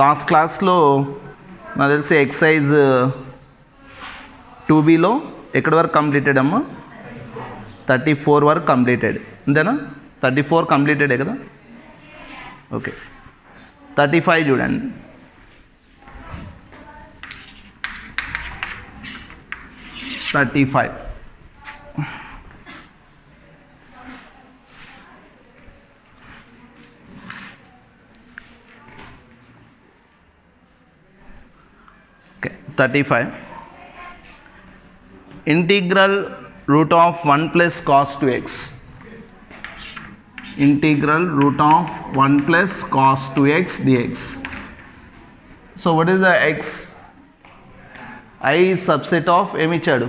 Last క్లాస్లో నాకు తెలిసి ఎక్సైజ్ 2Bలో ఎక్కడి వరకు కంప్లీటెడ్ అమ్మా? 34 వరకు కంప్లీటెడ్, అంతేనా? 34 కంప్లీటెడే కదా. ఓకే, 35 చూడండి. Okay, 35. Integral root of 1 plus cos 2x. Integral root of 1 plus cos 2x dx. So what is the x? I is subset of emichadu.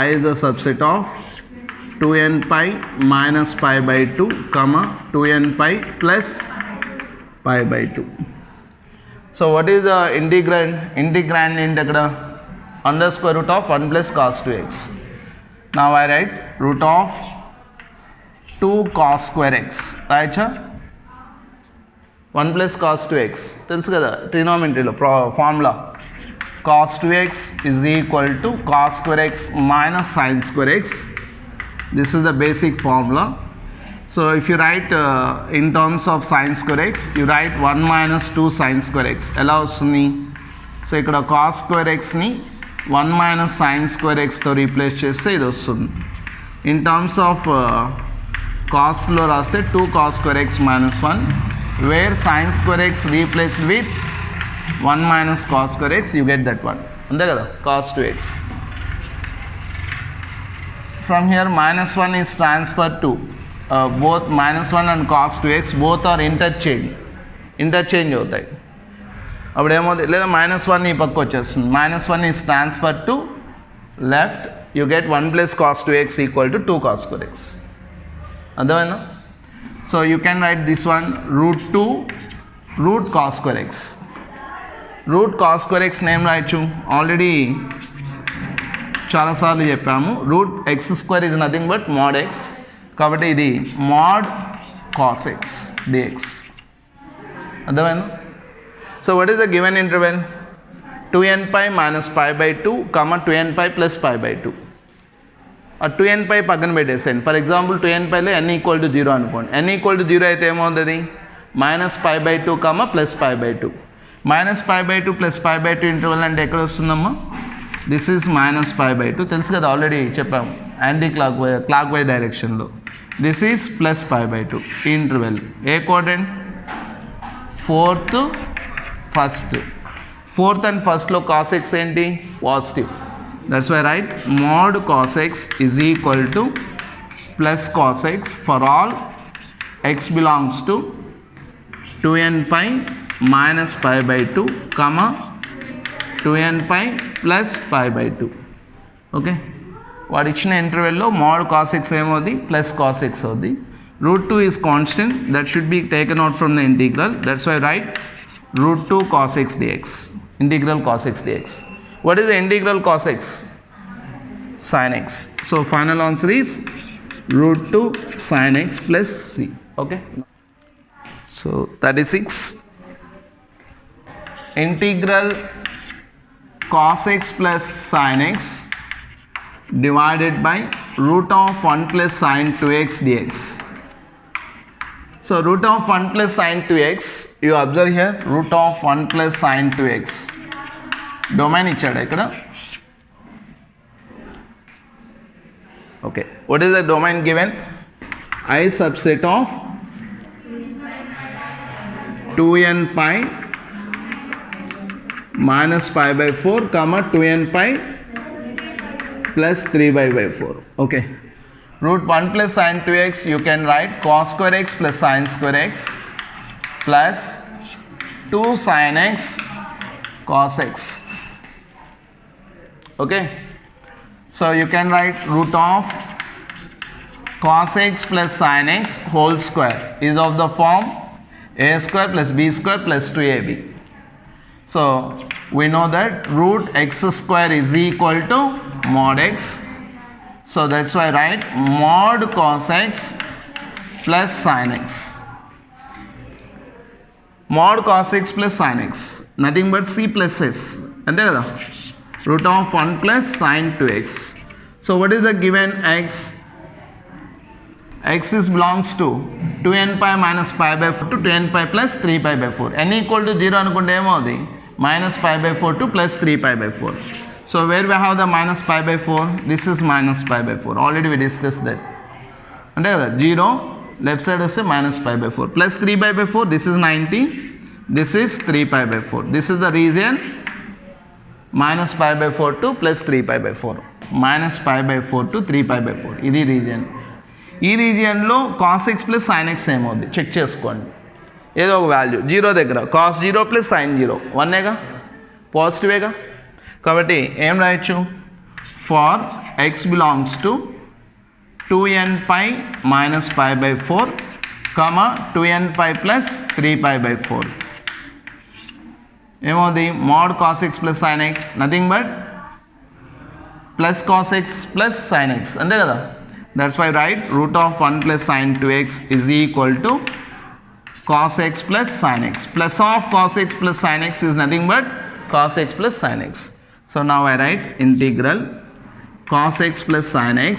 I is the subset of 2n pi minus pi by 2 comma 2n pi plus pi by 2. So what is the integrand? Integrand into under square root of 1 plus cos 2x. Now I write root of 2 cos square x. Right, sir? 1 plus cos 2x. Tells kada trigonometry lo formula. Cos 2x is equal to cos square x minus sin square x. This is the basic formula. So if you write in terms of sin square x, you write 1 minus 2 sin square x. Ela vastundi? So ikkada cos square x ni 1 minus sin square x తో replace చేస్తే ఇది వస్తుంది. In terms of కాస్ట్లో రాస్తే 2 cos square x minus 1, where sin square x replaced with 1 minus cos square x, you get that one. అంతే కదా, cos 2x. From here minus 1 is transferred to both minus 1 and cos 2x both are interchange అవుతాయి. అప్పుడు ఏమవుతుంది, లేదా -1 ఈ పక్క వచ్చేస్తుంది. -1 is transfer to left, you get 1 plus cos 2x equal to 2 cos square x. అర్థమైందా? So you can right this one root 2 root cause square X. Root cause square X name రాయొచ్చు, already చాలాసార్లు చెప్పాము. Root x square is nothing but mode X, కాబట్టి ఇది mode cos X dx. అర్థమైందా? So what is the given interval? 2n pi minus pi by 2 comma 2n pi plus pi by 2. ఆ 2n pi పక్కన పెట్టేసేయండి. For example 2n piలో n equal to 0 అనుకోండి. n equal to 0 అయితే ఏమవుతుంది? Minus pi by 2 comma plus pi by 2. Minus pi by 2 plus pi by 2 interval అంటే ఎక్కడ వస్తుందమ్మా? This is minus pi by 2, తెలుసు కదా, ఆల్రెడీ చెప్పాము, యాంటీ క్లాక్ వైజ్ డైరెక్షన్లో. This is plus pi by 2 ఈ interval. A quadrant? Fourth first. Fourth and ఫస్ట్లో cos X ఏంటి? Positive. That's why right mod cos x is equal to plus cos x for all x belongs to 2n pi minus pi by 2 comma 2n pi plus pi by 2. Okay, వాడు ఇచ్చిన ఇంటర్వెల్లో mod cos x ఏమవుతుంది? Plus cos x అవుతుంది. Root 2 is constant, that should be taken out from the integral. That's why right root 2 cos x dx. Integral cos x dx. What is the integral cos x? Sin x. So final answer is root 2 sin x plus c. Okay. So 36. Integral cos x plus sin x divided by root of 1 plus sin 2x dx. So root of 1 plus sin 2x, you observe here root of 1 plus sin 2x. Domain ఇచ్చాడు ఇక్కడ. Okay, what is the domain given? I subset of 2n pi minus pi by 4 comma 2n pi plus 3 by 4. Okay. Root 1 plus sin 2x, you can write cos square x plus sin square x plus 2 sin x cos x. Okay, so you can write root of cos x plus sin x whole square is of the form a square plus b square plus 2ab. So we know that root x square is equal to mod x. So that's why I write mod cos x plus sin x. mod cos x plus sin x, nothing but c plus s, అంతే కదా, root of 1 plus sin 2x. So what is the given x? X is belongs to 2n pi minus pi by 4 to 2n pi plus 3 pi by 4. n equal to 0 అనుకుంటే ఏమవుతుంది, minus pi by 4 to plus 3 pi by 4. So where we have the minus pi by 4, this is minus pi by 4, already we discussed that, అంటే కదా 0 left side వస్తే minus pi by 4 plus 3 pi by 4, this is 90, this is 3 pi by 4, this is the region minus pi by 4 to plus 3 pi by 4, minus pi by 4 to 3 pi by 4, ఇది region. ఈ రీజియన్లో cos x plus sin x ఏమవుద్ది check చేసుకోండి, ఏదో ఒక value 0 దగ్గర cos 0 plus sin 0 1ఏగా, పాజిటివేగా, కాబట్టి ఏం రాయొచ్చు, for x belongs to 2n pi minus pi by 4 comma 2n pi plus 3 pi by 4, ఏమవుతుంది, mod cos x plus sin x, nothing but plus cos x plus sin x, అంతే కదా. That's why right root of 1 plus sin 2x is equal to cos x plus sin x. Plus of cos x plus sin x is nothing but cos x plus sin x. So now I write integral cos x plus sin x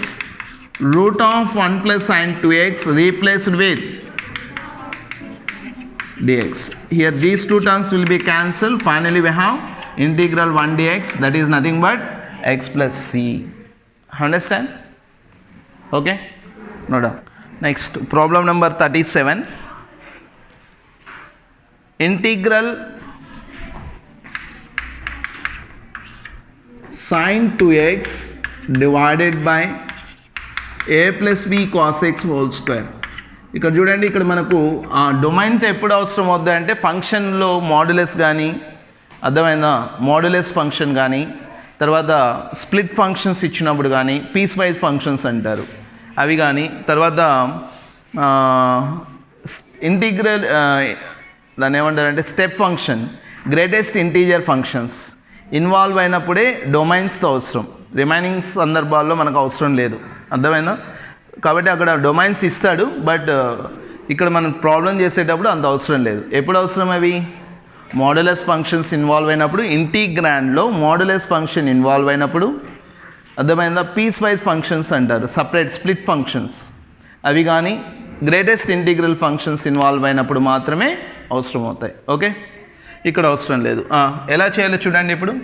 root of 1 plus sin 2x replaced with dx. Here these two terms will be cancelled. Finally we have integral 1 dx, that is nothing but x plus c. Understand? Okay, no doubt. Next, problem number 37. Integral sin 2x divided by a plus b cos x whole square. ఇక్కడ చూడండి, ఇక్కడ మనకు డొమైన్తో ఎప్పుడు అవసరం అవుతుంది అంటే ఫంక్షన్లో modulus కానీ, అర్థమైందా, మాడ్యులస్ ఫంక్షన్ కానీ, తర్వాత స్ప్లిట్ ఫంక్షన్స్ ఇచ్చినప్పుడు కానీ, పీస్ వైజ్ ఫంక్షన్స్ అంటారు అవి కానీ, తర్వాత ఇంటిగ్రల్ దాన్ని ఏమంటారంటే step function, greatest integer functions involve అయినప్పుడే డొమైన్స్తో అవసరం, రిమైనింగ్ సందర్భాల్లో మనకు అవసరం లేదు, అర్థమైందా. కాబట్టి అక్కడ డొమైన్స్ ఇస్తాడు, బట్ ఇక్కడ మనం ప్రాబ్లం చేసేటప్పుడు అంత అవసరం లేదు. ఎప్పుడు అవసరం అవి, మాడ్యులస్ ఫంక్షన్స్ ఇన్వాల్వ్ అయినప్పుడు, ఇంటిగ్రాండ్లో మాడ్యులస్ ఫంక్షన్ ఇన్వాల్వ్ అయినప్పుడు, అర్థమైందా, పీస్ వైజ్ ఫంక్షన్స్ అంటారు, సపరేట్ స్ప్లిట్ ఫంక్షన్స్ అవి కానీ, గ్రేటెస్ట్ ఇంటిగ్రల్ ఫంక్షన్స్ ఇన్వాల్వ్ అయినప్పుడు మాత్రమే అవసరం అవుతాయి. ఓకే, ఇక్కడ అవసరం లేదు. ఎలా చేయాలో చూడండి. ఇప్పుడు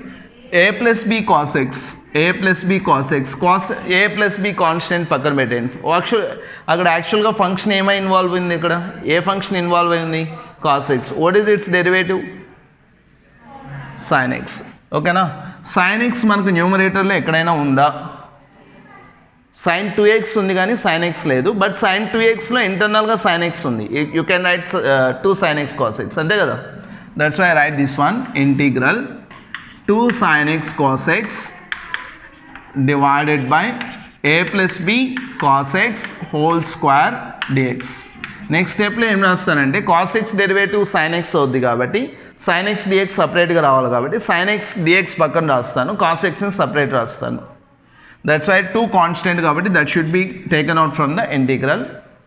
a plus b cos x, a plus b cos x, cos a plus b constant పక్కన పెట్టండి. అక్కడ యాక్చువల్గా ఫంక్షన్ ఏమై ఇన్వాల్వ్ అయింది, ఇక్కడ ఏ ఫంక్షన్ ఇన్వాల్వ్ అయింది, cos x. What is its derivative, sine x. ఓకేనా, సైన్ ఎక్స్ మనకు న్యూమరేటర్లో ఎక్కడైనా ఉందా, sin 2x ఉంది కానీ sin x లేదు, బట్ sin 2xలో ఇంటర్నల్గా sin x ఉంది. You can write 2 sin x cos x, అంతే కదా. That's why I write this one, integral 2 sin x cos x divided by a plus b cos x whole square dx. Next స్టెప్లో ఏం రాస్తానంటే cos x derivative sin x అవుద్ది కాబట్టి sin x dx సపరేట్గా రావాలి కాబట్టి sin x dx పక్కన రాస్తాను, cos xని సపరేట్ రాస్తాను. దట్స్ వై 2 కాన్స్టెంట్ కాబట్టి that should be taken out from the integral.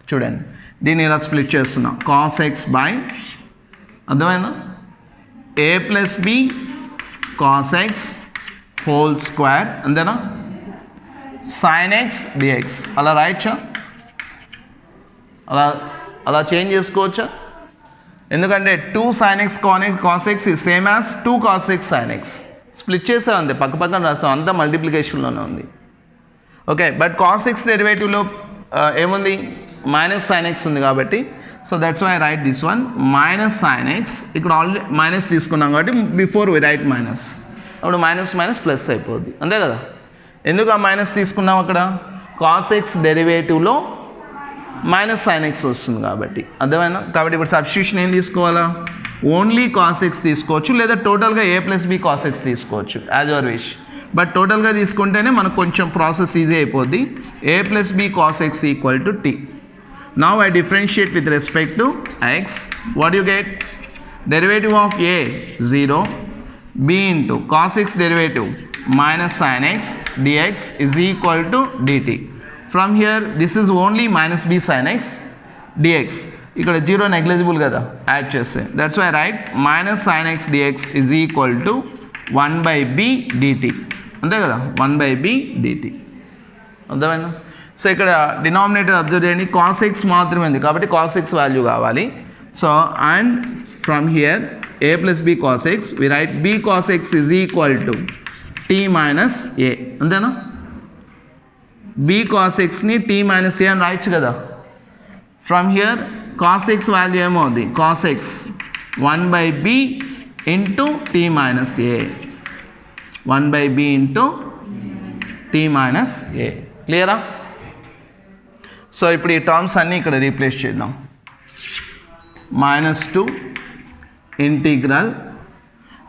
చూడండి, దీన్ని ఇలా స్ప్లిట్ చేస్తున్నాం, cos x బై, అర్థమైందా, a plus b cos x whole square, అంతేనా, sin x dx. అలా రాయొచ్చా, అలా చేంజ్ చేసుకోవచ్చా, ఎందుకంటే 2 sin x cos x is same as 2 cos x sin x. Split చేసాం అంతే, పక్క పక్కన రాసాం, అంతా మల్టిప్లికేషన్లోనే ఉంది. ఓకే, బట్ cos x డెరివేటివ్లో ఏముంది, మైనస్ sin x ఉంది కాబట్టి, so that's why I write this one, minus sin x. ఇక్కడ ఆల్రెడీ మైనస్ తీసుకున్నాం కాబట్టి బిఫోర్ వి రైట్ మైనస్, అప్పుడు మైనస్ మైనస్ ప్లస్ అయిపోద్ది, అంతే కదా. ఎందుకు ఆ మైనస్ తీసుకున్నాం, అక్కడ cos x డెరివేటివ్లో మైనస్ sin x వస్తుంది కాబట్టి, అర్థమైనా. కాబట్టి ఇప్పుడు సబ్స్టిట్యూషన్ ఏం తీసుకోవాలా, ఓన్లీ cos x తీసుకోవచ్చు, లేదా టోటల్గా a plus b cos x తీసుకోవచ్చు, యాజ్ యువర్ విష్. బట్ టోటల్గా తీసుకుంటేనే మనకు కొంచెం ప్రాసెస్ ఈజీ అయిపోద్ది. a plus b cos x equal to t. Now I differentiate with respect to x. What you get, derivative of a 0, b into cos x derivative minus sin x dx is equal to dt. From here this is only minus b sin x dx. ఇక్కడ 0 negligible కదా add చేస్తే. That's why right minus sine x dx is equal to 1/b dt. అంతే కదా 1/b dt. అర్థమైందా? So ఇక్కడ denominator observe చేయండి, cos x మాత్రమే ఉంది కాబట్టి కాస్ ఎక్స్ వాల్యూ కావాలి. So and from here a plus b cos x we write b cos x is equal to t minus a. అంతేనా? b cos x ని t minus a అని రాయొచ్చు కదా. From here cos x value ఏమవుతుంది? cos x 1/b into t minus a, 1/b into t minus a. క్లియరా? So ఇప్పుడు ఈ terms అన్నీ ఇక్కడ రీప్లేస్ చేద్దాం. -2 integral.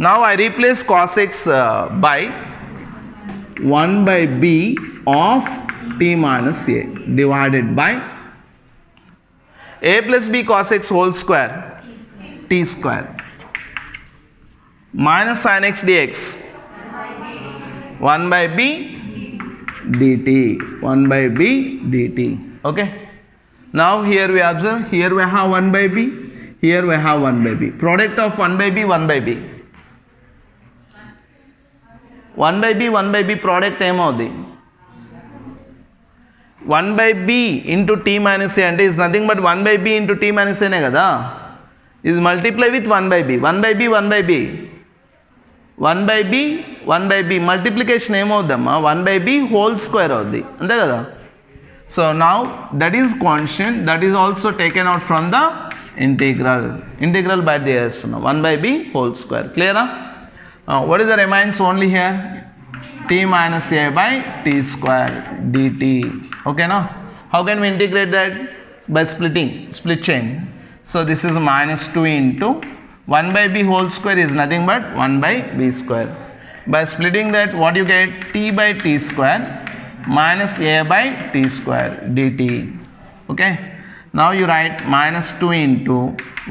Now I replace cos x by 1/b of t minus a divided by a plus b cos x whole square t square minus sin x dx 1/b dt, 1/b dt. Okay, now here we observe, here we have 1/b, here we have 1/b. Product of 1/b 1/b, 1/b product ఏమవుతుంది? 1/b into t minus a అంటే is nothing but 1/b into t minus a నే కదా. is multiply with 1/b, 1/b 1/b, 1/b 1/b multiplication ఏమవుద్దమ్మా? 1/b whole square అవుద్ది. అంతే కదా. So now that is constant, that is also taken out from the integral by the s 1/b whole square. Clear? What is the remains only here? t minus a by t square dt. Okay, now how can we integrate that? By split chain. So this is -2 into 1/b whole square is nothing but 1/b square. By splitting that, what you get? t by t square minus a by t square dt. Okay, now you write -2 into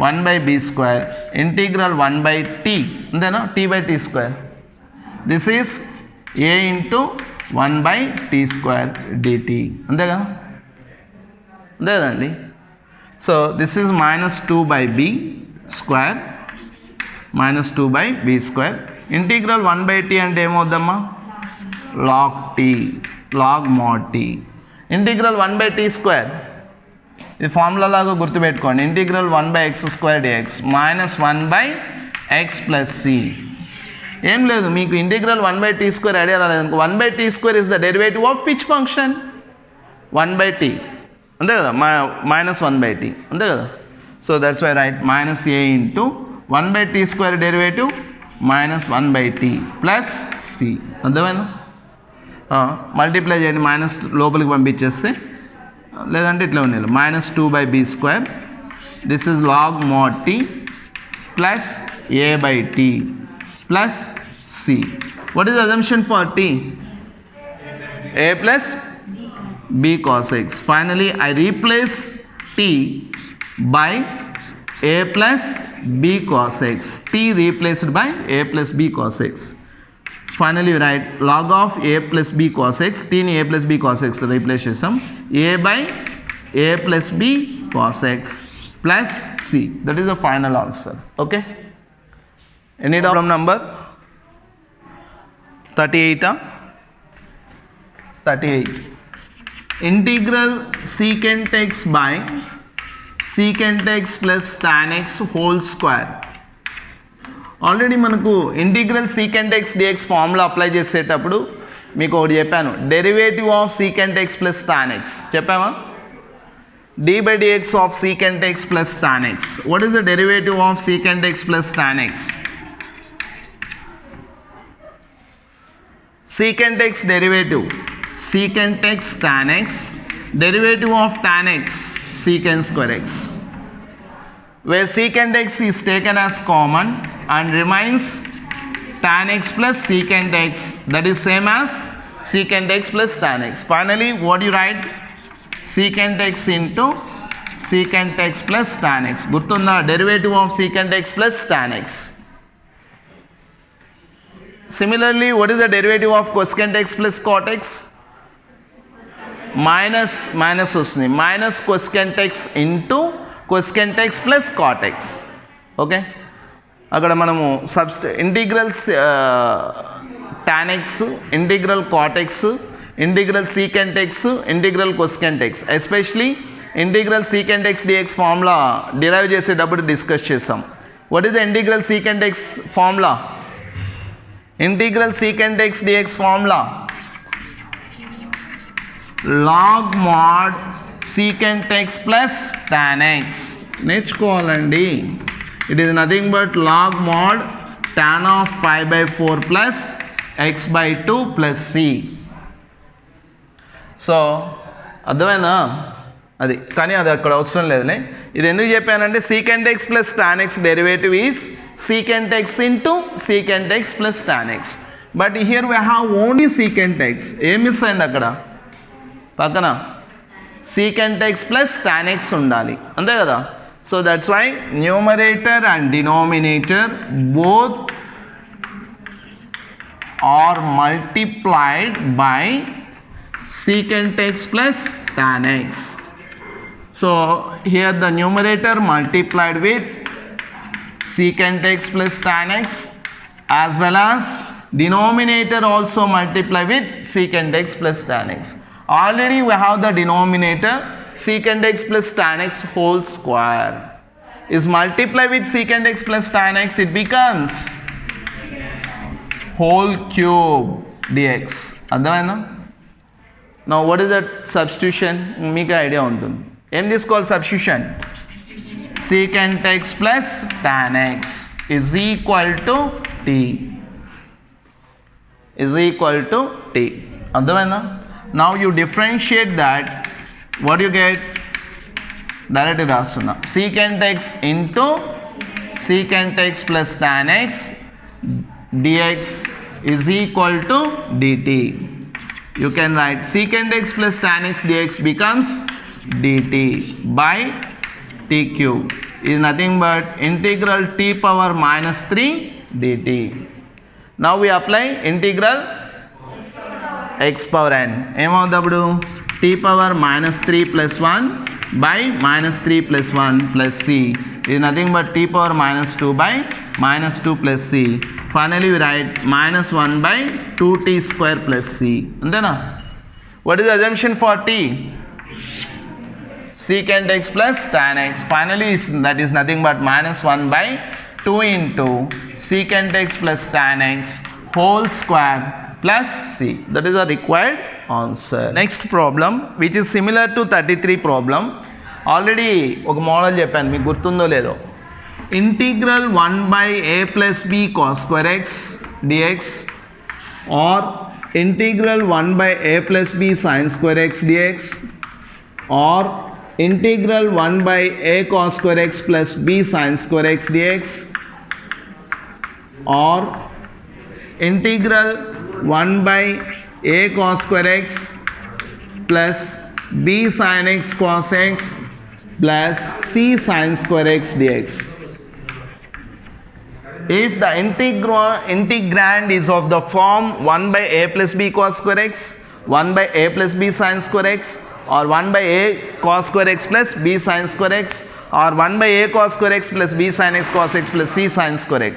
1/b square integral 1/t, and then t by t square. This is a into 1/t square dt. అంతే కదా, అంతే కదండి. So this is -2/b square, -2/b square integral 1/t అంటే ఏమవుద్దమ్మా? log t, log mod t. Integral 1/t square ఇది formula లాగా గుర్తుపెట్టుకోండి. Integral 1/x square dx -1/x plus c. ఏం లేదు, మీకు ఇంటిగ్రల్ 1/t స్క్వేర్ ఐడియా రాలేదు. 1/t square is the derivative of which function? 1/t. అంతే కదా, -1/t. అంతే కదా. So that's why right -a into 1/t square derivative -1/t plus c. అర్థమైందా? Multiply చేయండి, మైనస్ లోపలికి పంపించేస్తే, లేదంటే ఇట్లా ఉన్నాయి -2/b square. This is log mod t plus a/t plus c. What is the assumption for t? a plus b cos x. Finally I replace t by a plus b cos x. t replaced by a plus b cos x. Finally you write log of a plus b cos x. t ni a plus b cos x to replace chesam. a by a plus b cos x plus c. That is the final answer. Okay, any problem number 38? 38. Integral secant x by secant x plus tan x whole square. Already మనకు integral secant x dx formula apply చేసేటప్పుడు మీకు ఒకటి చెప్పాను, derivative of secant x plus tan x చెప్పామా? d by dx of secant x plus tan x. What is the derivative of secant x plus tan x? Secant x derivative, secant x tan x, derivative of tan x secant square x, where secant x is taken as common and remains tan x plus secant x, that is same as secant x plus tan x. Finally what you write? Secant x into secant x plus tan x. గుర్తుందా? derivative of secant x plus tan x. Similarly, what is the derivative of cosecant x plus cot x? minus వస్తుంది, minus cosecant x into cosecant x plus cot x. Okay, అక్కడ మనము integrals tan x, integral cot x, integral secant x, integral cosecant x, especially integral secant x dx formula derive చేసేటప్పుడు discuss చేసాం. What is the integral secant x formula? Integral secant x dx formula log mod secant x plus tan x. నేర్చుకోవాలండి. It is nothing but log mod tan of pi by 4 plus x by 2 plus c. So అర్థమైందా? అది కానీ అది అక్కడ అవసరం లేదులే. ఇది ఎందుకు చెప్పానంటే secant x plus tan x derivative is secant x into secant x plus tan x. But here we have only secant x. ఏం మిస్ అయింది అక్కడ? పక్కన secant x plus tan x ఉండాలి, అంతే కదా? So that's why numerator and denominator both are multiplied by secant x plus tan x. So here the numerator multiplied with secant x plus tan x, as well as denominator also multiply with secant x plus tan x. Already we have the denominator secant x plus tan x whole square is multiplied with secant x plus tan x, it becomes whole cube dx. అర్థమైందా? Now what is that substitution? మీకు idea ఉంటుంది. ఏం తీసుకోవాలి substitution? secant x plus tan x is equal to t. is equal to t. అర్థమైందా? Now you differentiate that. What you get? Direct రాస్తున్నా. secant x into secant x plus tan x dx is equal to dt. You can write secant x plus tan x dx becomes dt by t cube is nothing but integral t power minus 3 dt. Now we apply integral x power n. ఏమవుతుంది? t power minus 3 plus 1 by minus 3 plus 1 plus c is nothing but t power minus 2 by minus 2 plus c. Finally we write minus 1 by 2t square plus c. అంతేనా? What is the assumption for t? secant x plus tan x. Finally that is nothing but minus 1 by 2 into secant x plus tan x whole square plus c. That is the required answer. Next problem which is similar to 33 problem. Already ఒక model చెప్పాను, మీకు గుర్తుందో లేదో. Integral 1 by a plus b cos square x dx or integral 1 by a plus b sin square x dx or integral 1 by a cos square x plus b sin square x dx or integral 1 by a cos square x plus b sin x cos x plus c sin square x dx. If the integrand is of the form 1 by a plus b cos square x, 1 by a plus b sin square x, or 1 by a cos square x plus b sin square x, or 1 by a cos square x plus b sin x cos x plus c sin square x.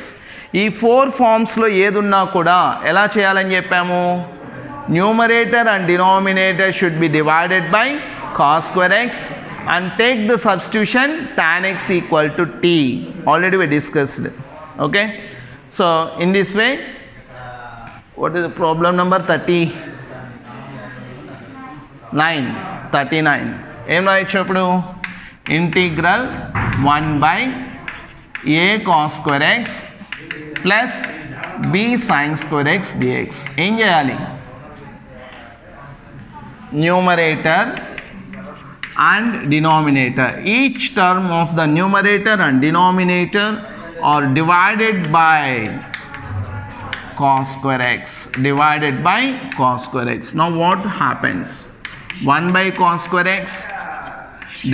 ఈ 4 ఫార్మ్స్లో ఏది ఉన్నా కూడా ఎలా చేయాలని చెప్పాము? Numerator and denominator should be divided by cos square x and take the substitution tan x equal to t. Already we discussed. Okay, so in this way, what is the problem number 39? ఏం రాయొచ్చు ఇప్పుడు? Integral 1 by a cos square x plus b sin square x dx. ఏం చేయాలి? Numerator and denominator, each term of the numerator and denominator are divided by cos square x, divided by cos square x. Now what happens? 1 by cos square x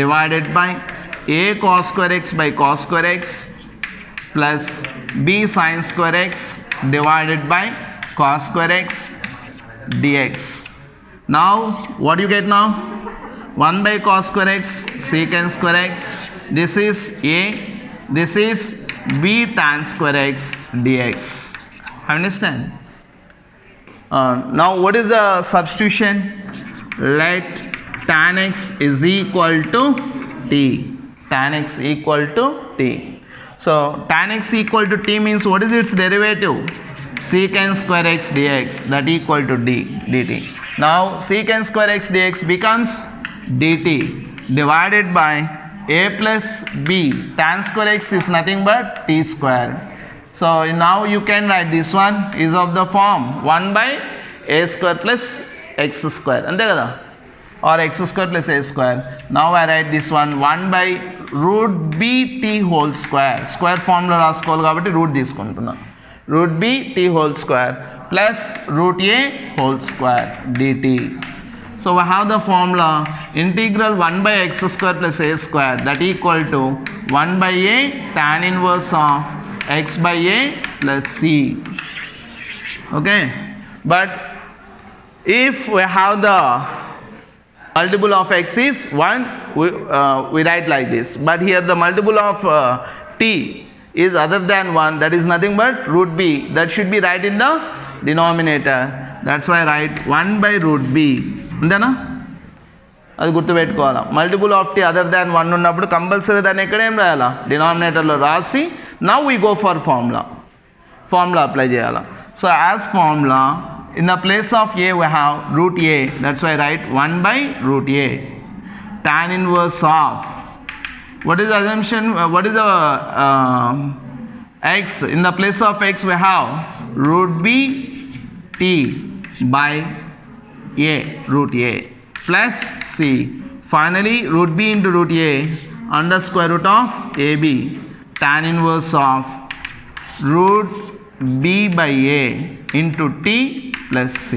divided by a cos square x by cos square x plus b sin square x divided by cos square x dx. Now what do you get now? 1 by cos square x secant square x this is a, this is b tan square x dx. Understand? Now what is the substitution? Let tan x is equal to t. Tan x equal to t. So tan x equal to t means what is its derivative? Secant square x dx, that equal to d dt. Now secant square x dx becomes dt divided by a plus b. Tan square x is nothing but t square. So now you can write this one is of the form 1 by a square plus x square. Ante kada? Or x square plus a square. Now I write this one 1 by root b t whole square. Square formula raskoవాలి కాబట్టి root తీసుకుంటున్నా. Root b t whole square plus root a whole square dt. So we have the formula integral 1 by x square plus a square, that equal to 1 by a tan inverse of x by a plus c. Okay, but if we have the multiple of x is 1, we write like this, but here the multiple of t is other than 1, that is nothing but root b, that should be right in the denominator. That's why I write 1 by root b. అంతేనా? అది గుర్తుపెట్టుకోవాలా. Multiple of t other than 1 ఉన్నప్పుడు compulsory దాన్ని ఎక్కడ ఏం రాయాలా? డినామినేటర్లో రాసి now we go for formula apply చేయాలా. So as formula in the place of a we have root a, that's why I write 1 by root a tan inverse of, what is the assumption, what is the x, in the place of x we have root b t by a, root a plus c, finally root b into root a under square root of ab tan inverse of root b by a into t plus c.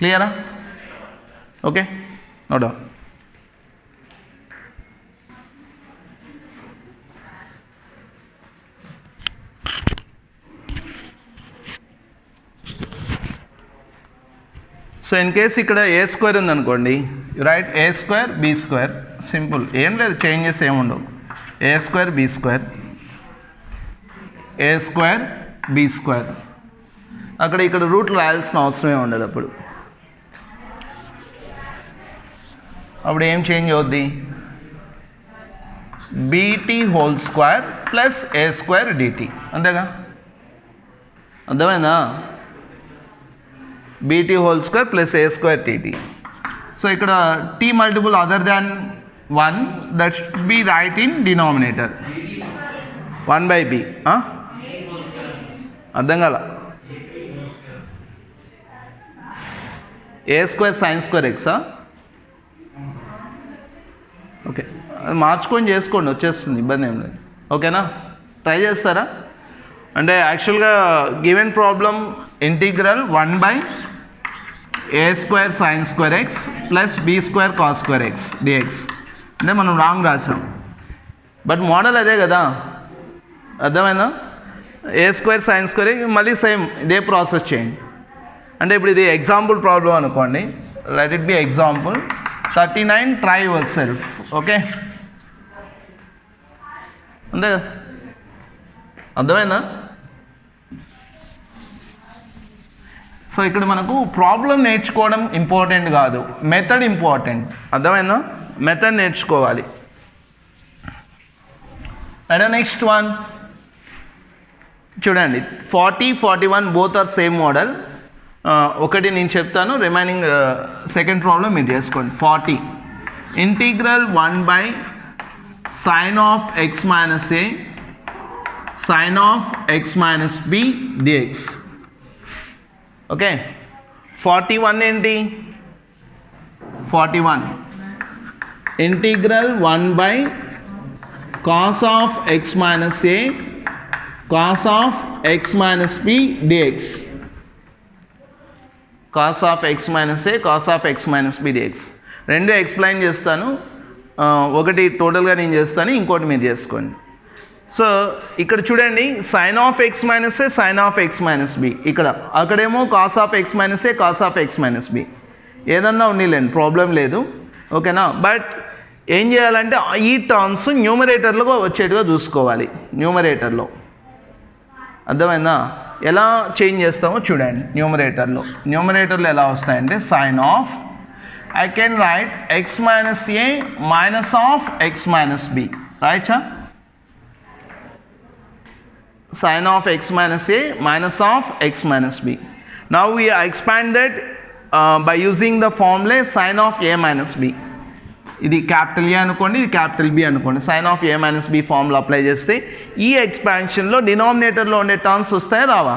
Clear? Okay, no doubt. So in case ikkada a square ఉంది అనుకోండి, you write a square b square, simple, ఏం లేదు, changes ఏమి ఉండవు. a square b square, a square b square, అక్కడ ఇక్కడ రూట్లు రాయాల్సిన అవసరమే ఉండదు. అప్పుడు ఏం చేంజ్ అవుద్ది? B t whole square plus a square d t, అంతేగా? అర్థమైందా? B t whole square plus a square t t. So ఇక్కడ t multiple other than 1, that should be write in denominator 1 by b. అర్థం కాల? ఏ స్క్వేర్ సైన్ స్క్వేర్ ఎక్సా? Okay, అది మార్చుకొని చేసుకోండి, వచ్చేస్తుంది, ఇబ్బంది ఏం లేదు. ఓకేనా? ట్రై చేస్తారా? అంటే యాక్చువల్గా given problem integral 1 by a square sine square x plus b square cos square x dx, అంటే మనం రాంగ్ రాసాం, బట్ మోడల్ అదే కదా. అర్థమైందా? ఏ స్క్వేర్ సైన్ స్క్వేర్ మళ్ళీ సేమ్ ఇదే ప్రాసెస్ చేయండి. అంటే ఇప్పుడు ఇది ఎగ్జాంపుల్ ప్రాబ్లం అనుకోండి, let it be example 39, try yourself. Okay, అంతే కదా? అర్థమైందా? సో ఇక్కడ మనకు ప్రాబ్లం నేర్చుకోవడం ఇంపార్టెంట్ కాదు, మెథడ్ ఇంపార్టెంట్. అర్థమైందా? మెథడ్ నేర్చుకోవాలి. అండ్ నెక్స్ట్ వన్ చూడండి, 40, 41 బోత్ ఆర్ సేమ్ మోడల్. ఒకటి నేను చెప్తాను, రిమైనింగ్ సెకండ్ ప్రాబ్లం మీరు చేసుకోండి. 40 integral 1 by sine of x minus a sine of x minus b dx. Okay, 41 ఏంటి? 41 integral 1 by cos of x minus a cos of x minus b dx. Cos of x minus a cos of x minus b dx రెండు explain చేస్తాను, ఒకటి టోటల్గా నేను చేస్తాను, ఇంకోటి మీరు చేసుకోండి. సో ఇక్కడ చూడండి, sine of x minus a sine of x minus b, అక్కడేమో cos of x minus a cos of x minus b, ఏదన్నా ఉండిలేండి, ప్రాబ్లం లేదు. ఓకేనా? బట్ ఏం చేయాలంటే ఈ టర్మ్స్ న్యూమరేటర్లో వచ్చేట్టుగా చూసుకోవాలి. న్యూమరేటర్లో అర్థమైందా? ఎలా చేంజ్ చేస్తామో చూడండి. న్యూమరేటర్లో ఎలా వస్తాయంటే sine of I can write x minus a minus of x minus b, రైటా? Sin of x minus a minus of x minus b. Now we expand that by using the formula sin of a minus b. ఇది capital A అనుకోండి, ఇది capital B అనుకోండి. Sine of A minus B formula apply చేస్తే ఈ ఎక్స్పాన్షన్లో డినామినేటర్లో ఉండే terms వస్తాయా రావా?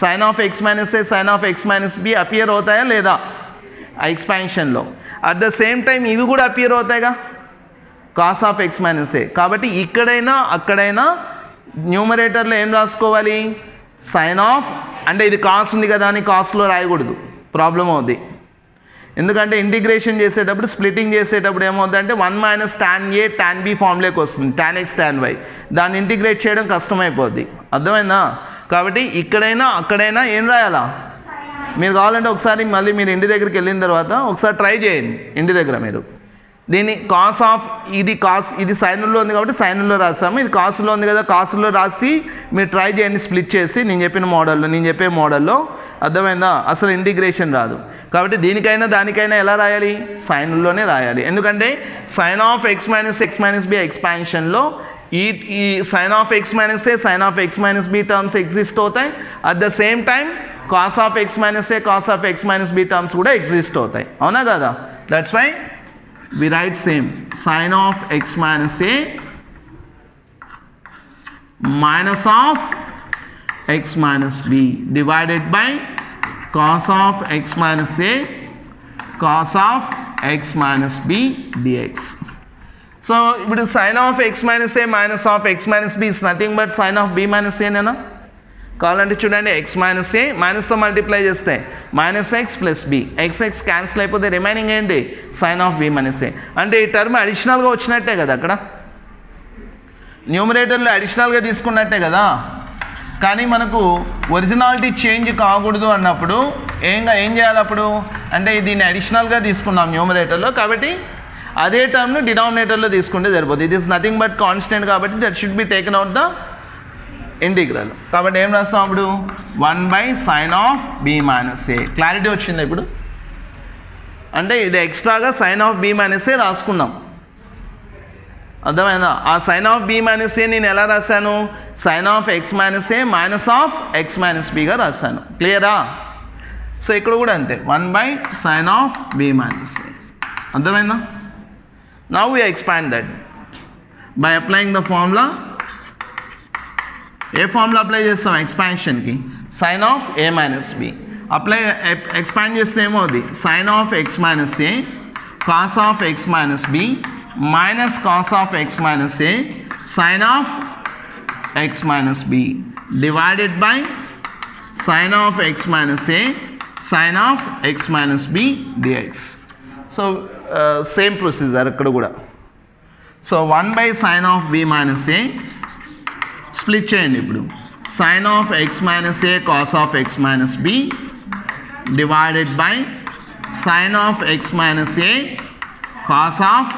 Sine of x minus a sine of x minus b appear అవుతాయా లేదా ఆ ఎక్స్పాన్షన్లో? అట్ ద సేమ్ టైం ఇవి కూడా అపియర్ అవుతాయిగా, cos of x minus a. కాబట్టి ఇక్కడైనా అక్కడైనా న్యూమరేటర్లో ఏం రాసుకోవాలి? సైన్ ఆఫ్, అంటే ఇది కాస్ ఉంది కదా అని కాస్లో రాయకూడదు, ప్రాబ్లం అవుద్ది. ఎందుకంటే ఇంటిగ్రేషన్ చేసేటప్పుడు స్ప్లిటింగ్ చేసేటప్పుడు ఏమవుతుందంటే 1 మైనస్ tan ఏ tan బి ఫార్ములేకి వస్తుంది, tan x tan y. దాన్ని ఇంటిగ్రేట్ చేయడం కష్టమైపోద్ది, అర్థమైందా? కాబట్టి ఇక్కడైనా అక్కడైనా ఏం రాయాలా? మీరు కావాలంటే ఒకసారి మళ్ళీ మీరు ఇంటి దగ్గరికి వెళ్ళిన తర్వాత ఒకసారి ట్రై చేయండి ఇంటి దగ్గర. మీరు దీన్ని కాస్ ఆఫ్ ఇది సైన్లో ఉంది కాబట్టి సైన్లో రాసాము, ఇది కాసులో ఉంది కదా కాసులో రాసి మీరు ట్రై చేయండి స్ప్లిట్ చేసి నేను చెప్పే మోడల్లో, అర్థమైందా? అసలు ఇంటిగ్రేషన్ రాదు. కాబట్టి దీనికైనా దానికైనా ఎలా రాయాలి? సైన్లోనే రాయాలి. ఎందుకంటే sine of x minus b ఎక్స్పాన్షన్లో ఈ sine of x minus a sine of x minus b terms exist అవుతాయి. At the same time cos of x minus a cos of x minus b terms కూడా exist అవుతాయి, అవునా కదా? That's why we write same sin of x minus a minus of x minus b divided by cos of x minus a cos of x minus b dx. So ఇప్పుడు sin of x minus a minus of x minus b is nothing but sin of b minus a నేనా? కావాలంటే చూడండి x minus a మైనస్తో multiply చేస్తే minus x plus b, x cancel అయిపోతే remaining ఏంటి? Sine of b minus a. అంటే ఈ term అడిషనల్గా వచ్చినట్టే కదా, అక్కడ న్యూమరేటర్లో అడిషనల్గా తీసుకున్నట్టే కదా. కానీ మనకు ఒరిజినాలిటీ చేంజ్ కాకూడదు అన్నప్పుడు ఏం చేయాలి అప్పుడు? అంటే దీన్ని అడిషనల్గా తీసుకున్నాం న్యూమరేటర్లో, కాబట్టి అదే టర్మ్ను డినామినేటర్లో తీసుకుంటే సరిపోతుంది. It is nothing but constant కాబట్టి that should be taken out the integral. కాబట్టి ఏం రాస్తాం అప్పుడు? 1/sin of b minus a. Clarity వచ్చింది ఇప్పుడు? అంటే ఇది ఎక్స్ట్రాగా sine of b minus a రాసుకున్నాం, అర్థమైందా? ఆ sine of b minus a నేను ఎలా రాశాను? Sine of x minus a minus of x minus బిగా రాశాను, క్లియరా? సో ఇక్కడ కూడా అంతే, 1/sin of b minus a, అర్థమైందా? Now we expand that by applying the formula. ఏ ఫార్ములా అప్లై చేస్తాం ఎక్స్పాన్షన్కి? Sine of A minus b. Expand చేస్తే ఏమవుతుంది? Sine of x minus a cos of x minus b minus cos of x minus a sine of x minus b divided by sine of x minus a sine of x minus b dx. So same procedure ఇక్కడ కూడా. So 1/sin of b minus A split చేయండి ఇప్పుడు. Sine of x minus a cos of x minus b divided by sine of x minus a cos of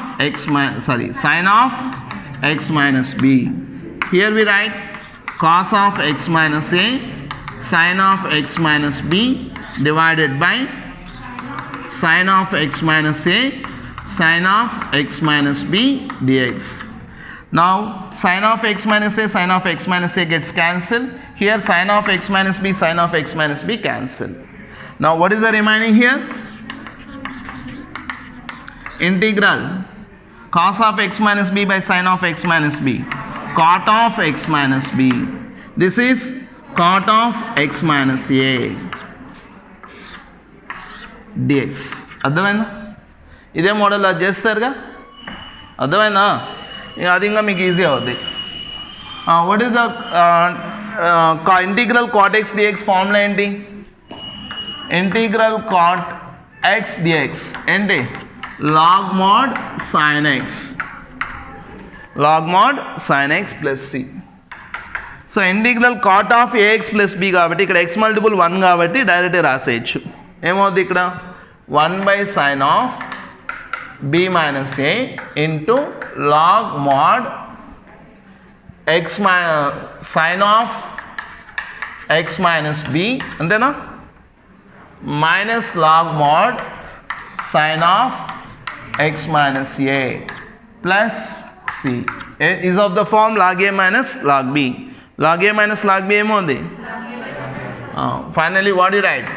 sine of x minus b. Here we write cos of x minus a sine of x minus b divided by sine of x minus a sine of x minus b dx. Now sin of x minus a gets cancelled. Here sin of x minus b cancel. Now what is the remaining here? Integral cos of x minus b by sin of x minus b, cot of x minus b. This is cot of x minus a dx. అర్థమైందా? ఇదే model అది చేస్తారుగా, అర్థమైందా? అది ఇంకా మీకు easy అవుతుంది. What is the integral cot x dx formula ఏంటి? Integral cot x dx ఏంటి? Log mod sine x plus c. So integral cot of a x plus b కాబట్టి ఇక్కడ ఎక్స్ మల్టిపుల్ 1 కాబట్టి డైరెక్ట్గా రాసేయచ్చు. ఏమవుతుంది ఇక్కడ? 1/sin of b minus a into log mod x sin of x minus b అంతేనా minus log mod sin of x minus a plus c is of the form log a minus log b. Log a minus log b ఏమవుంది? Finally what do you write?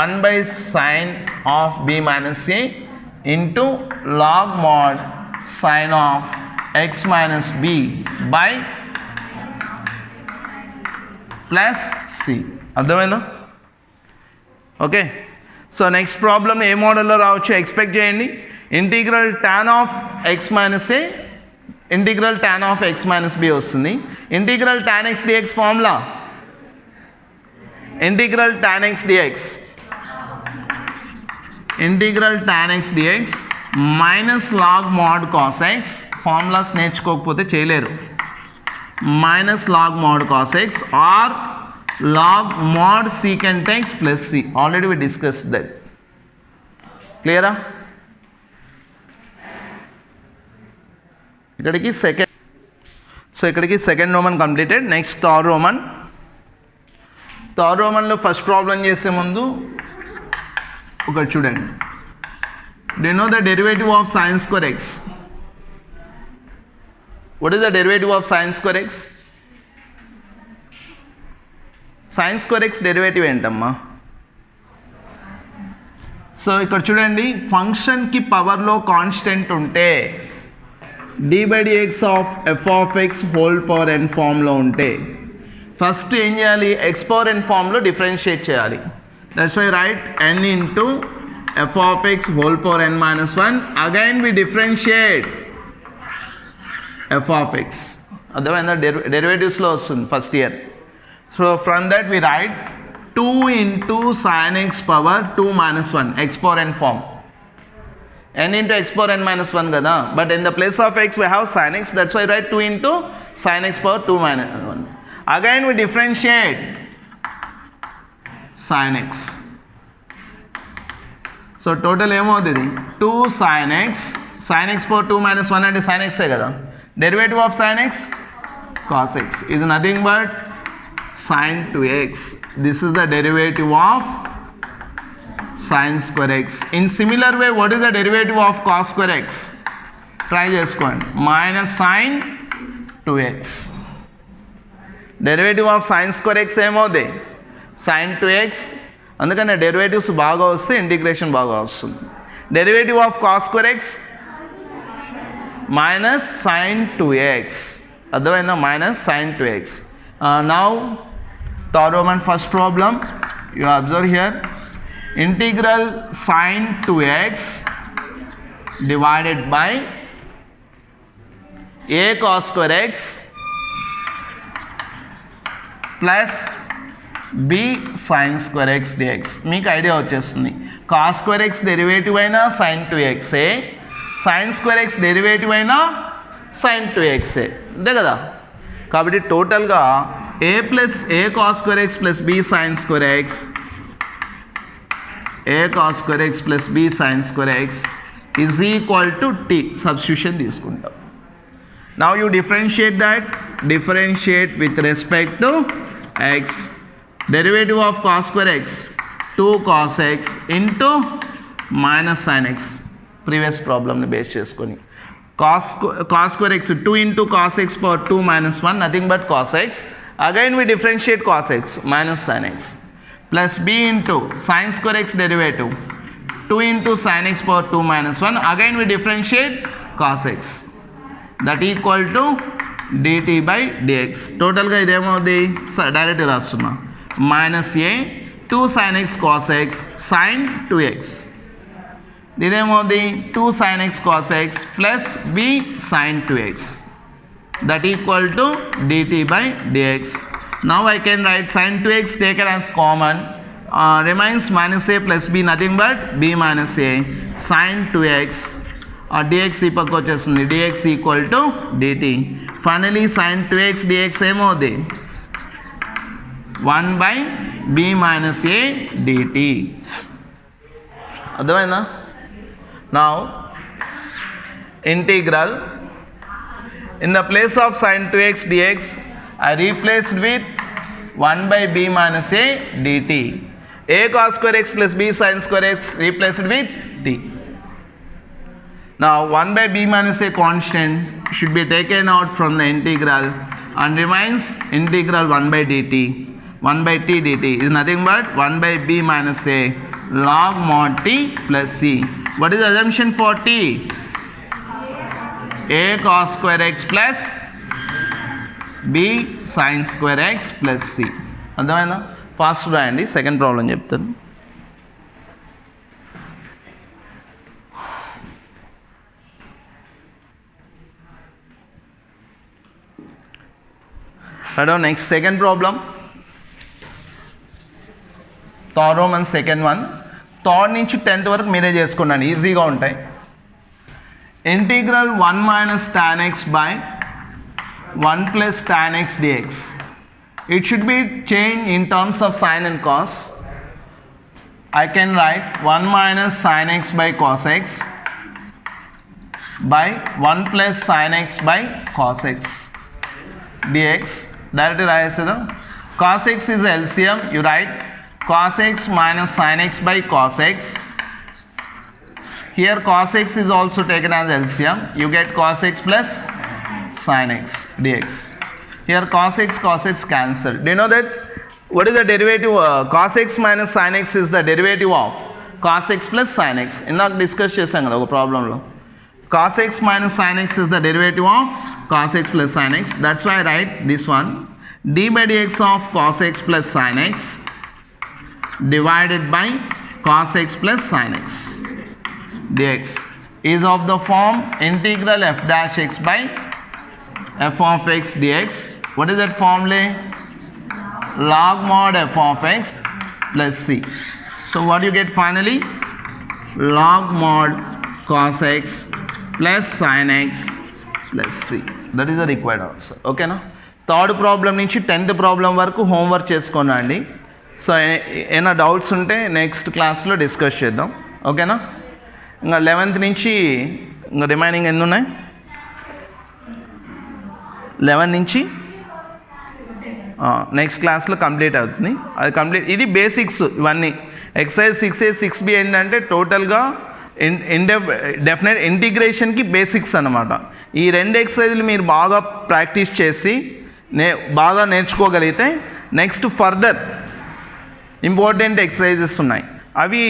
1 by sin of b minus a into log mod sin of x minus b by plus c. అర్థమైందా? Okay. So next problem ఏ మోడల్లో రావచ్చు expect చేయండి. Integral tan of x minus a integral tan of x minus b వస్తుంది. Integral tan x dx formula integral tan x dx integral tan x dx minus log mod cos x. Formulas నేర్చుకోకపోతే చేయలేరు. Minus log mod cos x or log mod secant x plus c. Already we discuss that. క్లియరా? ఇక్కడికి second. So ఇక్కడికి second Roman completed. Next third Roman. Third రోమన్లో first problem చేసే ముందు ఒకటి చూడండి. Do know the derivative of sin square x? What is the derivative of sin square x? sin square x derivative ఏంటమ్మా? So ఇక్కడ చూడండి, ఫంక్షన్కి పవర్లో కాన్స్టెంట్ ఉంటే d by dx of f of x whole power n ఫామ్లో ఉంటే first ఏం చేయాలి? x పవర్ n ఫామ్లో డిఫరెన్షియేట్ చేయాలి. That's why right n into f of x whole power n minus 1. Again we differentiate f of x. అర్థమైందా? డెరివేటివ్స్లో వస్తుంది first year. So from that we write 2 into sin x power 2 minus 1 x power n form. n into x power n minus 1 కదా, but in the place of x we have sin x. That's why I write 2 into sin x power 2 minus 1. Again we differentiate sin x. So total ఏమవుతుంది? 2 sin x. sin x power 2 minus 1 అంటే sin x కదా. Derivative of sin x cos x is nothing but sin 2x. This is the derivative of sin square x. In similar way, what is the derivative of cos square x? Try చేసుకోండి. minus sin 2x. Derivative of sin square x ఏమవుతుంది? sin 2x. అందుకని derivatives బాగా వస్తే integration బాగా వస్తుంది. Derivative of cos square x minus sine 2x. అర్థమైందా? Minus sine 2x. Now third roman first problem you observe here. Integral sine 2x divided by a cos square x plus b sin square x dx. మీకు idea వచ్చేస్తుంది. cos square x derivative అయినా sin 2x ఏ, sin square x derivative అయినా sin 2x ఏ, అంతే కదా. కాబట్టి టోటల్గా a plus a cos square x plus b sin square x, a cos square x plus b sin square x is equal to t. Substitution తీసుకుంటాం. Now you differentiate that. Differentiate with respect to x. Derivative of cos square x 2 cos x into minus sin x. Previous problem ni base cheskoni cos square x 2 into cos x power 2 minus 1 nothing but cos x. Again we differentiate cos x minus sin x plus b into sin square x derivative 2 into sin x power 2 minus 1. Again we differentiate cos x. That equal to dt by dx. Total ga idemavudi direct rastunna minus a 2 sin x cos x sin 2x. ఇదేమవుతుంది 2 sin x cos x plus b sin 2x. That equal to dt by dx. Now I can write sin 2x taken as common. Remains minus a plus b nothing but b minus a sin 2x. dx ఈ పక్క వచ్చేస్తుంది. dx equal to dt. Finally sin 2x dx ఏమవుతుంది? 1 by b minus a dt. అర్థమైందా? Now integral. In the place of sin 2x dx, I replaced with 1 by b minus a dt. A cos square x plus b sin square x replaced with t. Now 1 by b minus a constant should be taken out from the integral and remains integral 1 by dt. 1 by t dt is nothing but 1 by b minus a log mod t plus c. What is the assumption for t? A cos square x plus b sin square x plus c. అర్థమైందా? Fast రాయండి, second problem చెప్తాను. Next second problem, third Roman second one. Third నుంచి 10th వరకు మీరే చేసుకోండి, ఈజీగా ఉంటాయి. Integral 1 minus tan x by 1 plus tan x dx. It should be changed in terms of sin and cos. I can write 1 minus sin x by cos x by 1 plus sin x by cos x dx. Directly write cos x is LCM. You write cos x minus sin x by cos x. Here cos x is also taken as LCM. You get cos x plus sin x dx. Here cos x cancel. Do you know that what is the derivative? Cos x minus sin x is the derivative of cos x plus sin x. ఇందాక discuss చేసాం కదా ఒక ప్రాబ్లంలో. Cos x minus sin x is the derivative of cos x plus sin x. That's why I write this one. d by dx of cos x plus sin x divided by cos x plus sin x dx is of the form integral f dash x by f of x dx. What is that formula? Log mod f of x plus c. So what you get finally? Log mod cos x plus sin x plus c. That is the required answer. Okay na? Third problem నుంచి 10th problem వరకు homework చేసుకోండి. So ఏమైనా doubts ఉంటే next క్లాస్లో discuss చేద్దాం. ఓకేనా? ఇంకా 11th నుంచి ఇంకా రిమైనింగ్ ఎన్ని ఉన్నాయి? 11 నుంచి నెక్స్ట్ క్లాస్లో కంప్లీట్ అవుతుంది. అది కంప్లీట్, ఇది బేసిక్స్ ఇవన్నీ. ఎక్సర్సైజ్ 6A 6B ఏంటంటే టోటల్గా డెఫినెట్ ఇంటిగ్రేషన్కి బేసిక్స్ అనమాట. ఈ 2 ఎక్సర్సైజ్లు మీరు బాగా ప్రాక్టీస్ చేసి బాగా నేర్చుకోగలిగితే నెక్స్ట్ ఫర్దర్ ఇంపార్టెంట్ ఎక్సర్సైజెస్ ఉన్నాయి, అవి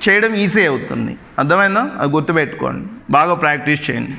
చేయడం ఈజీ అవుతుంది. అర్థమైందా? అది గుర్తుపెట్టుకోండి, బాగా ప్రాక్టీస్ చేయండి.